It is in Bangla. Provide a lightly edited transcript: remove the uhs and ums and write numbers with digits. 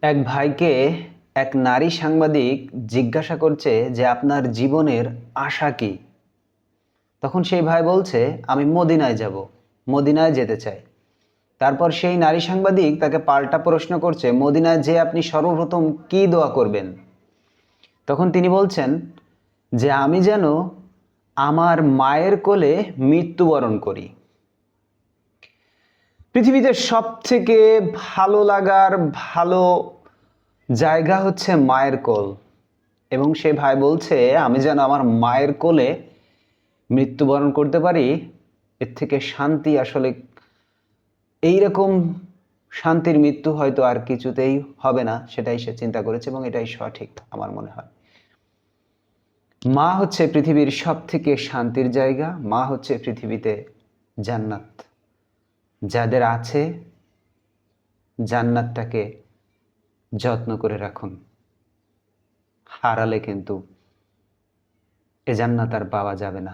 এক ভাইকে এক নারী সাংবাদিক জিজ্ঞাসা করছে যে আপনার জীবনের আশা কি। তখন সেই ভাই বলছে আমি মদিনায় যাব, মদিনায় যেতে চাই। তারপর সেই নারী সাংবাদিক তাকে পাল্টা প্রশ্ন করছে, মদিনায় যে আপনি সর্বপ্রথম কি দোয়া করবেন? তখন তিনি বলছেন যে আমি যেন আমার মায়ের কোলে মৃত্যুবরণ করি। পৃথিবীতে সব থেকে ভালো লাগার ভালো জায়গা হচ্ছে মায়ের কোল। এবং সে ভাই বলছে আমি যেন আমার মায়ের কোলে মৃত্যুবরণ করতে পারি। এর থেকে শান্তি আসলে, এইরকম শান্তির মৃত্যু হয়তো আর কিছুতেই হবে না, সেটাই সে চিন্তা করেছে এবং এটাই সঠিক আমার মনে হয়। মা হচ্ছে পৃথিবীর সব থেকে শান্তির জায়গা। মা হচ্ছে পৃথিবীতে জান্নাত। যাদের আছে জান্নাতটাকে যত্ন করে রাখুন, হারালে কিন্তু এ জান্নাত আর পাওয়া যাবে না।